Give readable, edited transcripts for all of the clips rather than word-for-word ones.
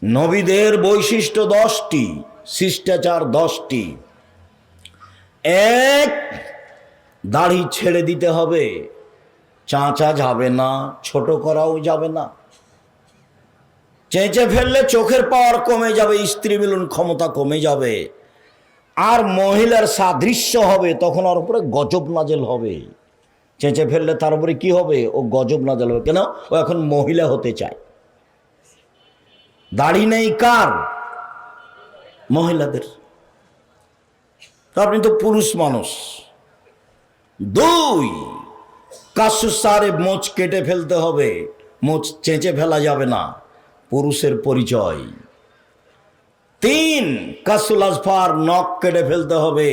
নবীদের বৈশিষ্ট্য 10টি, শিষ্টাচার 10টি। এক, দাড়ি ছেড়ে দিতে হবে, চাঁচা যাবে না, ছোট করাও যাবে না। চেঁচে ফেললে চোখের পাওয়ার কমে যাবে, স্ত্রী মিলন ক্ষমতা কমে যাবে, আর মহিলার সাদৃশ্য হবে, তখন ওর উপরে গজব নাজেল হবে। চেঁচে ফেললে তার উপরে কি হবে? ও গজব নাজেল হবে। কেন? ও এখন মহিলা হতে চায়। দাড়ি নেই কার? মহিলাদের। আপনি তো পুরুষ মানুষ। 2, কাসুসারে মোচ কেটে ফেলতে হবে, মোচ চেঁচে ফেলা যাবে না, পুরুষের পরিচয়। 3, কাসুল আজফার, নখ কেটে ফেলতে হবে,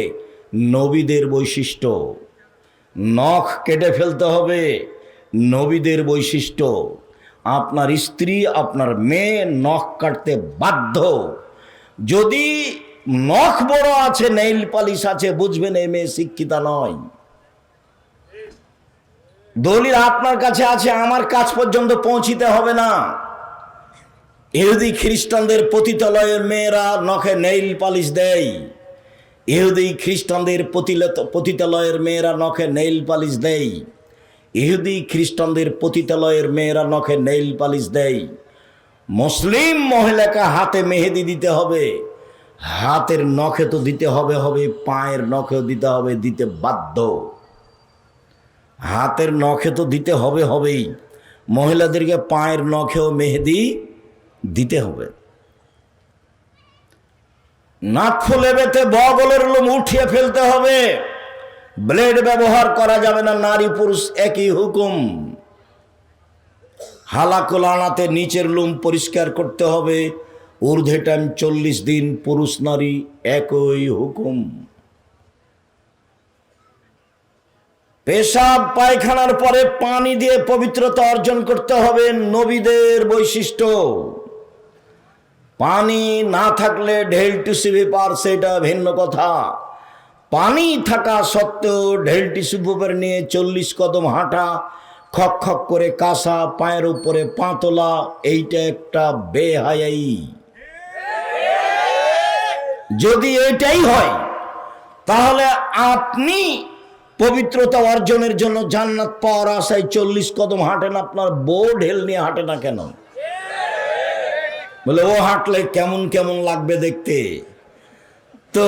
নবীদের বৈশিষ্ট্য। নখ কেটে ফেলতে হবে, নবীদের বৈশিষ্ট্য। আপনার স্ত্রী, আপনার মেয়ে নখ কাটতে বাধ্য। যদি নখ বড় আছে, নেইল পালিশ আছে, বুঝবেন এই মেয়ে শিক্ষিতা নয়। দলিল আপনার কাছে আছে, আমার কাছ পর্যন্ত পৌঁছিতে হবে না। ইহুদি খ্রিস্টানদের পতিতালয়ের মেয়েরা নখে নেইল পালিশ দেয়। ইহুদি খ্রিস্টানদের পতিতালয়ের মেয়েরা নখে নেইল পালিশ দেয়। ইহুদি খ্রিস্টানদের পতিতালয়ের মেয়েরা নখে নেইল পালিশ দেয়। মুসলিম মহিলাকে হাতে মেহেদি দিতে হবে, হাতের নখে তো দিতে হবে, পায়ের নখেও দিতে হবে, দিতে বাধ্য। হাতের নখে তো দিতে হবেই, মহিলাদেরকে পায়ের নখেও মেহেদি দিতে হবে। নাকফুল বেতে বগলের লোম উঠিয়ে ফেলতে হবে, ব্লেড ব্যবহার করা যাবে না, নারী পুরুষ একই হুকুম। হালাকুল আনাতে নিচের লোম পরিষ্কার করতে হবে, ঊর্ধ্বে টাইম 40 দিন, পুরুষ নারী একই হুকুম। পেশাব পায়খানার পরে পানি দিয়ে পবিত্রতা অর্জন করতে হবে, নবীদের বৈশিষ্ট্য। পানি না থাকলে ঢেল টিস্যু পেপার, সেটা ভিন্ন কথা। পানি থাকা সত্ত্বেও ঢেল টিস্যু পেপার নিয়ে 40 কদম হাঁটা, খক খক করে কাঁসা, পায়ের উপরে পা তোলা, এইটা একটা বেহায়াই। যদি এটাই হয়, তাহলে আপনি পবিত্রতা অর্জনের জন্য জান্নাত পাওয়ার আশায় 40 কদম হাঁটেন, আপনার বউ ঢেল নিয়ে হাঁটে না কেন? বলে ও হাঁটলে কেমন কেমন লাগবে দেখতে। তো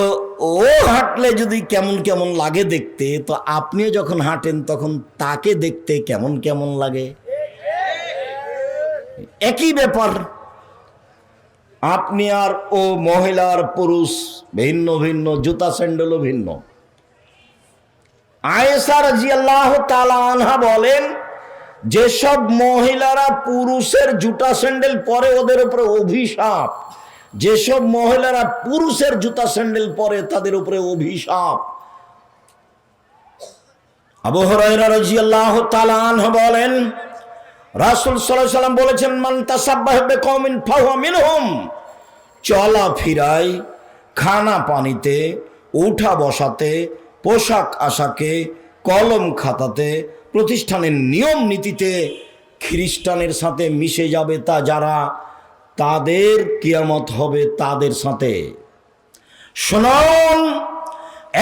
ও হাঁটলে যদি কেমন কেমন লাগে দেখতে, তো আপনিও যখন হাঁটেন তখন তাকে দেখতে কেমন কেমন লাগে? একই ব্যাপার। আপনি আর ও, মহিলার পুরুষ ভিন্ন ভিন্ন, জুতা স্যান্ডেলও ভিন্ন। আয়েশা রাদিয়াল্লাহু তাআলা আনহা বলেন, যেসব মহিলারা পুরুষের জুতা স্যান্ডেল পরে ওদের উপরে অভিশাপ। যেসব মহিলারা পুরুষের জুতা স্যান্ডেল পরে তাদের উপরে অভিশাপ। আবু হুরায়রা রাদিয়াল্লাহু তাআলা আনহু বলেন, রাসূল সাল্লাল্লাহু আলাইহি ওয়াসাল্লাম বলেছেন, মান তাসাব্বাহা বিকওমিন ফাহুয়া মিনহুম। চলা ফিরায়, খানা পানিতে, উঠা বসাতে, পোশাক আশাকে, কলম খাতাতে, প্রতিষ্ঠানের নিয়ম নীতিতে খ্রিস্টানের সাথে মিশে যাবে তা যারা, তাদের কিয়ামত হবে তাদের সাথে। শুনুন,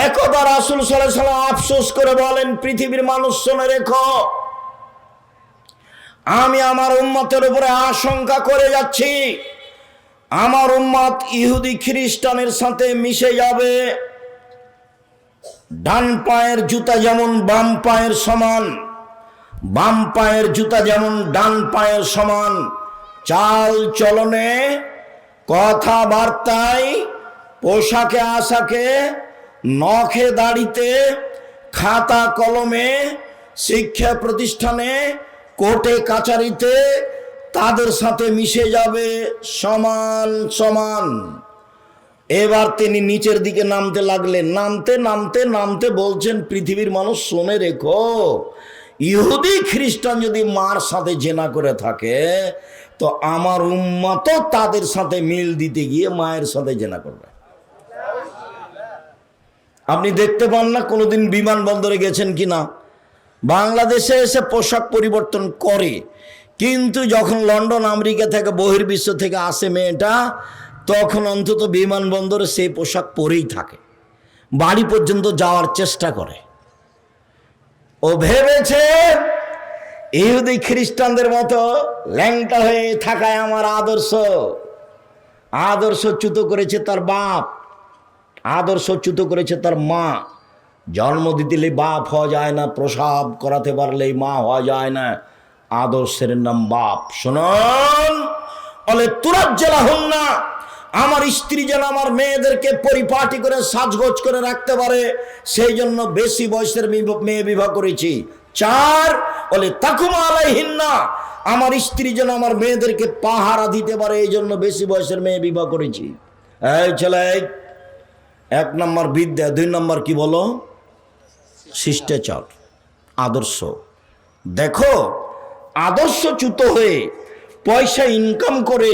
একদা রাসূল সাল্লাল্লাহু আলাইহি ওয়াসাল্লাম আফসোস করে বলেন, পৃথিবীর মানুষ শুনে রেখো, আমি আমার উম্মতের উপরে আশঙ্কা করে যাচ্ছি, আমার উম্মত ইহুদি খ্রিস্টানের সাথে মিশে যাবে। ডান পায়ের জুতা যেমন বাম পায়ের সমান, বাম পায়ের জুতা যেমন ডান পায়ের সমান, চাল চলনে, কথাবার্তায়, পোশাকে আশাকে, নখে দাড়িতে, খাতা কলমে, শিক্ষা প্রতিষ্ঠানে, কোর্টে কাচারিতে তাদের সাথে মিশে যাবে সমান সমান। এবার তিনি নিচের দিকে নামতে লাগলেন, নামতে নামতে নামতে বলছেন, পৃথিবীর মানুষ শুনে রেখো, ইহুদি খ্রিস্টান যদি মার সাথে জেনা করে থাকে, তো আমার উম্মতও তাদের সাথে মিল দিতে গিয়ে মায়ের সাথে জেনা করবে। আপনি দেখতে পান না, কোনোদিন বিমানবন্দরে গেছেন কিনা, বাংলাদেশে এসে পোশাক পরিবর্তন করে, কিন্তু যখন লন্ডন আমেরিকা থেকে বহির্বিশ্ব থেকে আসে মেয়েটা, তখন অন্তত বিমানবন্দরে সেই পোশাক পরেই থাকে, বাড়ি পর্যন্ত যাওয়ার চেষ্টা করে। ও ভেবেছে ইহুদি খ্রিস্টানদের মতো ল্যাংটা হয়ে থাকায় আমার আদর্শচ্যুত করেছে তার বাপ, আদর্শচ্যুত করেছে তার মা। জন্ম দিতেই বাপ হওয়া যায় না, প্রসাব করাতে পারলেই মা হওয়া যায় না, আদর্শের নাম বাপ। শুনুন, বলে তুরাজ্জালা হন না, আমার স্ত্রী যেন আমার মেয়েদেরকে পরিপাটি করে সাজগোজ করে রাখতে পারে, সেই জন্য বেশি বয়সের মেয়ে বিবাহ করেছি। 4, বলে তাকুমা আলাইহিন্না, আমার স্ত্রী যেন আমার মেয়েদেরকে পাহারা দিতে পারে, এই জন্য বেশি বয়সের মেয়ে বিবাহ করেছি। এই ছেলে, 1 নম্বর বিদ্যা, 2 নম্বর কি বলো? শিষ্টাচার, আদর্শ। দেখো, আদর্শচ্যুত হয়ে পয়সা ইনকাম করে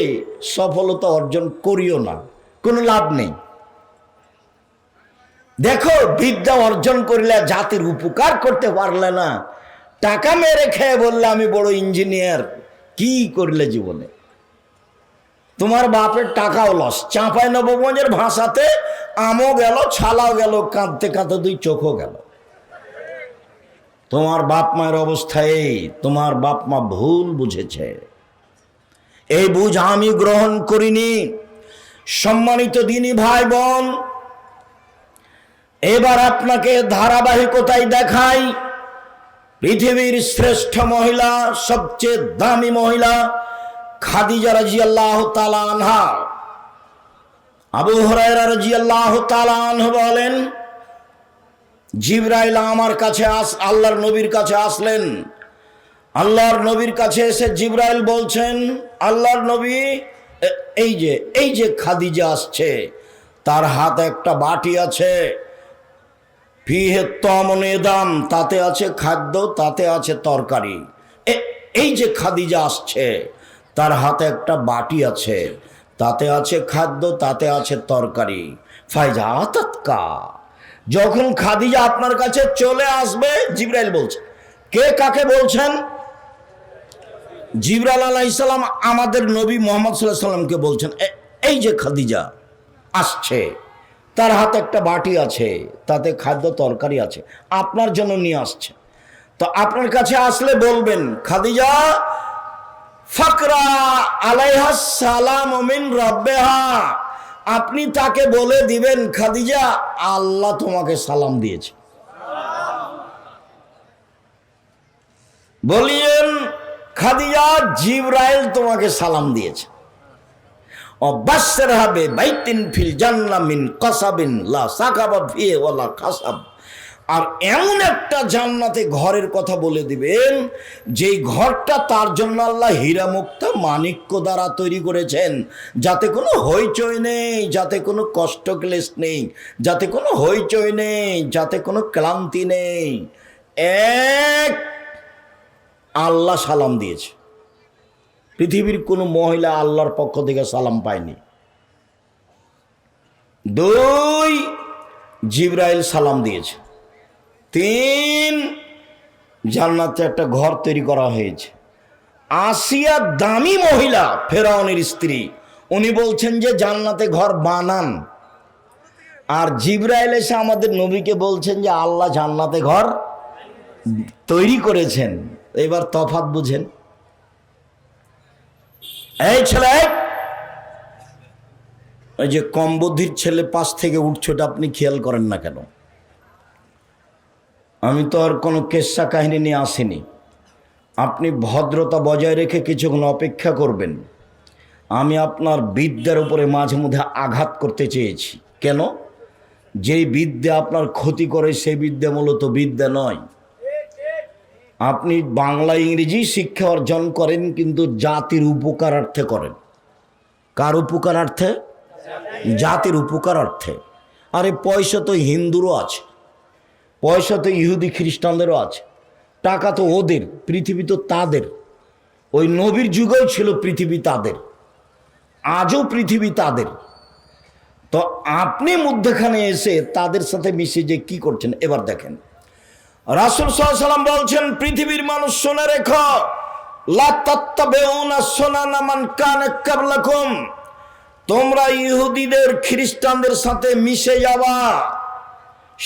সফলতা অর্জন করিও না, কোনো লাভ নেই। দেখো, বিদ্যা অর্জন করলে জাতির উপকার করতে পারলে না, টাকা মেরে খেয়ে বললে আমি বড় ইঞ্জিনিয়ার, কি করলে জীবনে? তোমার বাপের টাকাও লস। চাঁপাইনবাবগঞ্জের ভাষাতে আমও গেল, ছালাও গেল, কাঁদতে কাঁদতে 2 চোখও গেল। তোমার বাপ মায়ের অবস্থায় তোমার বাপ মা ভুল বুঝেছে, এই বুঝ আমি গ্রহণ করিনি। সম্মানিত দিনী ভাই বোন, এবার আপনাকে ধারাবাহিকতায় দেখাই পৃথিবীর শ্রেষ্ঠ মহিলা, সবচেয়ে দামি মহিলা খাদিজা রাদিয়াল্লাহু তাআলা আনহা। আবু হুরায়রা রাদিয়াল্লাহু তাআলা আনহু বলেন, জিবরাইল আমার কাছে আল্লাহর নবীর কাছে আসলেন। আল্লাহর নবীর কাছে এসে জিবরাইল বলছেন, আল্লাহর নবী, এই যে খাদিজা আসছে, তার হাতে একটা বাটি আছে, ফিহে তামুন দাম, তাতে আছে খাদ্য, তাতে আছে তরকারি। এই যে খাদিজা আসছে, তার হাতে একটা বাটি আছে, তাতে আছে খাদ্য, তাতে আছে তরকারি। ফাইজা আতাতকা, যখন খাদিজা আপনার কাছে চলে আসবে, জিবরাইল বলছে। কে কাকে বলছেন? জিবরাইল আলাইহিস সালাম আমাদের নবী মুহাম্মদ সাল্লাল্লাহু আলাইহি সাল্লামকে বলছেন, এই যে খাদিজা আসছে, তার হাতে একটা বাটি আছে, তাতে খাদ্য তরকারি আছে, আপনার জন্য নিয়ে আসছে। তো আপনার কাছে আসলে বলবেন, খাদিজা ফাকরা আলাইহা সালাম মিন রাব্বিহা, আপনি তাকে বলে দিবেন, খাদিজা আল্লাহ তোমাকে সালাম দিয়েছে। বলিয়েন, খাদিজা জিবরাইল তোমাকে সালাম দিয়েছে। অবাসর হবে বাইতিন ফিল জান্নাহ মিন কাসাবিন লা সাকাবা ফিহি ওয়ালা কাসাব, আর এমন একটা জান্নাতে ঘরের কথা বলে দিবেন, যেই ঘরটা তার জন্য আল্লাহ হীরা মুক্তা মাণিক্য দ্বারা তৈরি করেছেন, যাতে কোনো হইচই নেই, যাতে কোনো কষ্ট ক্লেশ নেই, যাতে কোনো হইচই নেই, যাতে কোনো ক্লান্তি নেই। এক, আল্লাহ সালাম দিয়েছে। পৃথিবীর কোনো মহিলা আল্লাহর পক্ষ থেকে সালাম পায়নি। 2, জিবরাইল সালাম দিয়েছে। 3, জান্নাতে একটা ঘর তৈরি করা হয়েছে। আসিয়া দামি মহিলা, ফেরাউনের স্ত্রী, উনি বলছেন যে জান্নাতে ঘর বানান, আর জিবরাইল এসে আমাদের নবীকে বলছেন যে আল্লাহ জান্নাতে ঘর তৈরি করেছেন। এবার তফাৎ বুঝেন। এই ছেলে, ওই যে কম বুদ্ধির ছেলে পাশ থেকে উঠছে, ওটা আপনি খেয়াল করেন না কেন? আমি তো আর কোনো কেচ্ছা কাহিনী নিয়ে আসিনি। আপনি ভদ্রতা বজায় রেখে কিছুক্ষণ অপেক্ষা করবেন। আমি আপনার বিদ্যার উপরে মাঝে মধ্যে আঘাত করতে চেয়েছি। কেন? যেই বিদ্যা আপনার ক্ষতি করে সেই বিদ্যা মূলত বিদ্যা নয়। আপনি বাংলা ইংরেজি শিক্ষা অর্জন করেন, কিন্তু জাতির উপকারার্থে করেন। কার উপকারার্থে? জাতির উপকারার্থে। আরে পয়সা তো হিন্দুরও আছে, পয়সা তো ইহুদি খ্রিস্টানদেরও আছে, টাকা তো ওদের, পৃথিবী তো তাদের। ওই নবীর যুগেও ছিল পৃথিবী তাদের, আজও পৃথিবী তাদের। তো আপনি মধ্যখানে এসে তাদের সাথে মিশে যে কি করছেন, এবার দেখেন। রাসূল সাল্লাল্লাহু আলাইহি ওয়াসাল্লাম বলছেন, পৃথিবীর মানুষ শুনে রেখো, লা তাত্তাবিউনা সুনানা মান কানা ক্বাবলাকুম, তোমরা ইহুদিদের খ্রিস্টানদের সাথে মিশে যাবা।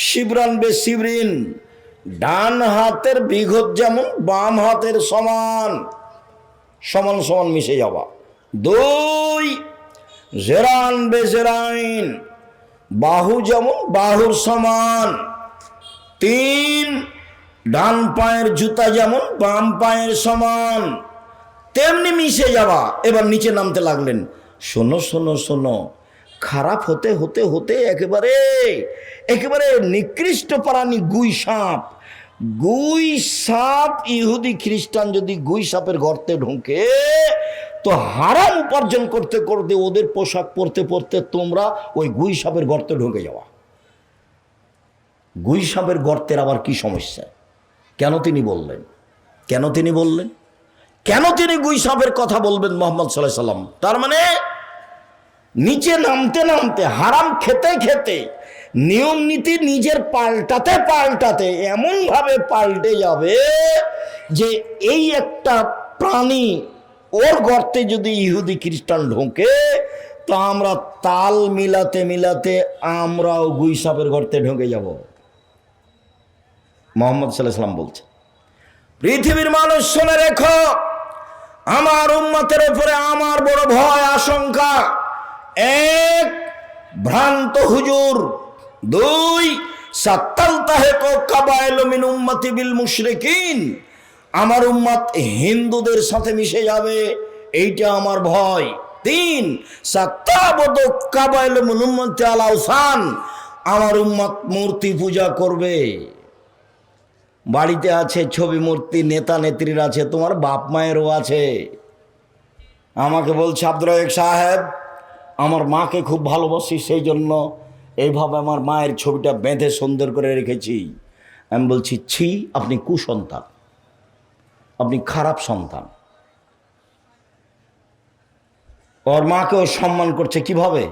শিবরান বে শিবরিন, ডান হাতের বিঘত যেমন বাম হাতের সমান, সমান সমান মিশে যাবা। 2 জেরান বে জেরাইন, বাহু যেমন বাহুর সমান। 3 ডান পায়ের জুতা যেমন বাম পায়ের সমান, তেমনি মিশে যাবা। এবার নিচে নামতে লাগলেন। শোনো শোনো শোনো, খারাপ হতে হতে হতে একেবারে একেবারে নিকৃষ্ট প্রাণী গুই সাপ। গুই সাপ, ইহুদি খ্রিস্টান যদি গুই সাপের গর্তে ঢোকে তো হারাম উপার্জন করতে করতে ওদের পোশাক পরতে পরতে তোমরা ওই গুই সাপের গর্তে ঢুকে যাওয়া। গুই সাপের গর্তের আবার কি সমস্যা? কেন তিনি বললেন? কেন তিনি বললেন? কেন তিনি গুই সাপের কথা বলবেন মুহাম্মদ সাল্লাল্লাহু আলাইহি সাল্লাম? তার মানে নিচে নামতে নামতে, হারাম খেতে খেতে, নিয়ম নীতি নিজের পাল্টাতে পাল্টাতে এমন ভাবে পাল্টে যাবে যে এই একটা প্রাণী ওর গর্তে যদি ইহুদি খ্রিস্টান ঢোকে তো আমরা তাল মিলাতে মিলাতে আমরাও গুই সাপের গর্তে ঢুকে যাব। মুহাম্মদ সাল্লাল্লাহু আলাইহি সাল্লাম বলছেন, পৃথিবীর মানুষ শুনে রেখো, আমার উম্মতের উপরে আমার বড় ভয় আশঙ্কা। 1 ভ্রান্ত হুজুর, 2 সাত্তালতাহিকু কাবাইলু মিন উম্মতি বিল মুশরিকিন, আমার উম্মত হিন্দুদের সাথে মিশে যাবে, এইটা আমার ভয়। 3 সাত্তাবুদু কাবাইলু মিন উম্মতি আল আওসান, আমার উম্মত মূর্তি পূজা করবে। বাড়িতে আছে ছবি মূর্তি, নেতা নেত্রীর আছে, তোমার বাপ মায়েরও আছে। আমাকে বলছে আব্দুর রাজ্জাক সাহেব, আমার মাকে খুব ভালোবাসি, সেই জন্য এইভাবে আমার মায়ের ছবিটা বেঁধে সুন্দর করে রেখেছি। আমি বলছি, ছি, আপনি কুসন্তান, আপনি খারাপ সন্তান। ওর মাকেও সম্মান করছে কিভাবে?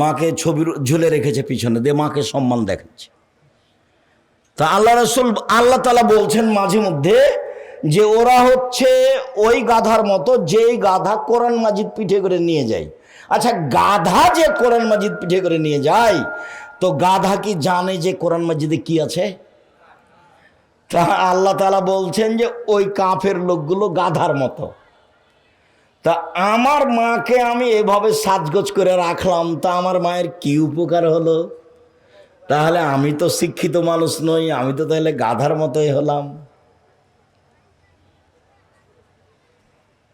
মাকে ছবি ঝুলে রেখেছে পিছনে দিয়ে, মাকে সম্মান দেখাচ্ছে। তা আল্লাহ রাসূল, আল্লাহ তাআলা বলছেন মাঝে মধ্যে যে ওরা হচ্ছে ওই গাধার মতো, যেই গাধা কোরআন মাজিদ পিঠে করে নিয়ে যায়। আচ্ছা, গাধা যে কোরআন মাজিদ পিঠে করে নিয়ে যায়, তো গাধা কি জানে যে কোরআন মাজিদে কি আছে? তা আল্লাহ তাআলা বলছেন যে ওই কাফের লোকগুলো গাধার মতো। তা আমার মাকে আমি এভাবে সাজগোজ করে রাখলাম, তা আমার মায়ের কি উপকার হলো? তাহলে আমি তো শিক্ষিত মানুষ নই, আমি তো তাহলে গাধার মতোই হলাম।